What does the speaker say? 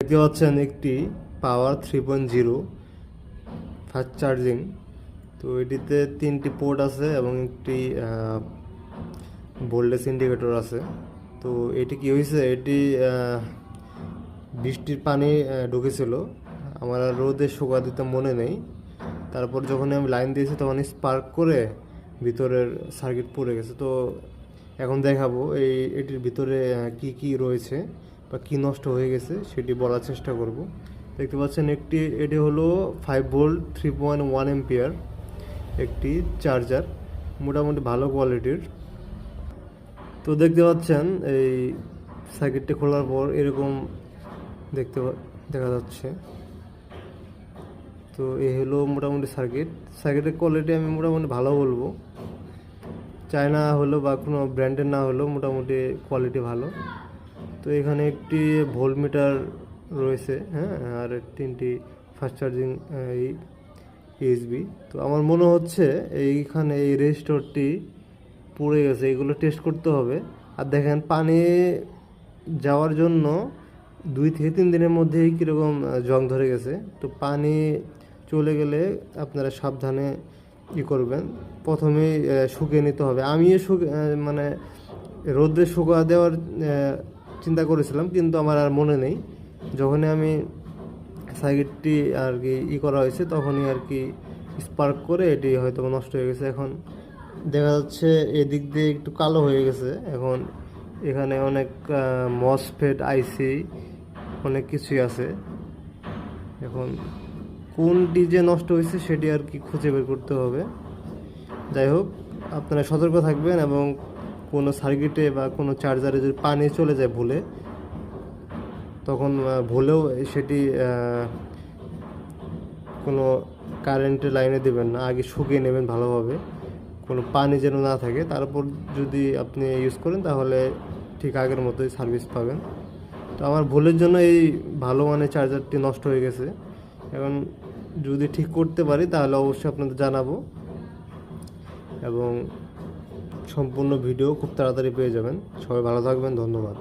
দেখতে পাচ্ছেন একটি পাওয়ার 3.0 ফাস্ট চার্জিং। তো এটিতে 3টি পোর্ট আছে এবং একটি ভোল্টেজ ইন্ডিকেটর আছে। তো এটি কি হয়েছে, এটি বৃষ্টির পানি ঢুকেছিল, আমার আর রোদে শুকা দিতে মনে নেই। তারপর যখন আমি লাইন দিয়েছি তখন স্পার্ক করে ভিতরের সার্কিট পড়ে গেছে। তো এখন দেখাবো এটির ভিতরে কি কি রয়েছে বা কি নষ্ট হয়ে গেছে সেটি বলার চেষ্টা করব। দেখতে পাচ্ছেন এটি হলো 5 ভোল্ট 3.1 এম্পিয়ার একটি চার্জার, মোটামুটি ভালো কোয়ালিটির। তো দেখতে পাচ্ছেন এই সার্কিটটি খোলার পর এরকম দেখা যাচ্ছে। তো এই হলো মোটামুটি সার্কিটের কোয়ালিটি আমি মোটামুটি ভালো বলবো, চায়না হলো বা কোনো ব্র্যান্ডের না হলেও মোটামুটি কোয়ালিটি ভালো। তো এখানে একটি ভোল্টমিটার রয়েছে, হ্যাঁ, আর 3টি ফাস্ট চার্জিং ইউএসবি। তো আমার মনে হচ্ছে এইখানে এই রেজিস্টরটি পুড়ে গেছে, এগুলো টেস্ট করতে হবে। আর দেখেন পানি যাওয়ার জন্য 2 থেকে 3 দিনের মধ্যেই কীরকম জং ধরে গেছে। তো পানি চলে গেলে আপনারা সাবধানে করবেন, প্রথমেই শুকিয়ে নিতে হবে। আমিও মানে রোদে শুকা দেওয়ার চিন্তা করেছিলাম, কিন্তু আমার আর মনে নেই। যখনই আমি সার্কিটটি আর কি করা হয়েছে তখনই আর কি স্পার্ক করে এটি হয়তো নষ্ট হয়ে গেছে। এখন দেখা যাচ্ছে এদিক দিয়ে একটু কালো হয়ে গেছে। এখন এখানে অনেক মসফেট আইসি অনেক কিছুই আছে। এখন কোনটি যে নষ্ট হয়েছে সেটি আর কি খুঁজে বের করতে হবে। যাই হোক, আপনারা সতর্ক থাকবেন এবং কোনো সার্কিটে বা কোনো চার্জারে যদি পানি চলে যায় ভুলে, তখন ভুলেও সেটি কোনো কারেন্টের লাইনে দেবেন না, আগে শুকিয়ে নেবেন ভালোভাবে, কোনো পানি যেন না থাকে। তারপর যদি আপনি ইউজ করেন তাহলে ঠিক আগের মতোই সার্ভিস পাবেন। তো আমার ভুলের জন্য এই ভালো মানের চার্জারটি নষ্ট হয়ে গেছে। এখন যদি ঠিক করতে পারি তাহলে অবশ্যই আপনাদের জানাবো এবং সম্পূর্ণ ভিডিও খুব তাড়াতাড়ি পেয়ে যাবেন। সবাই ভালো থাকবেন, ধন্যবাদ।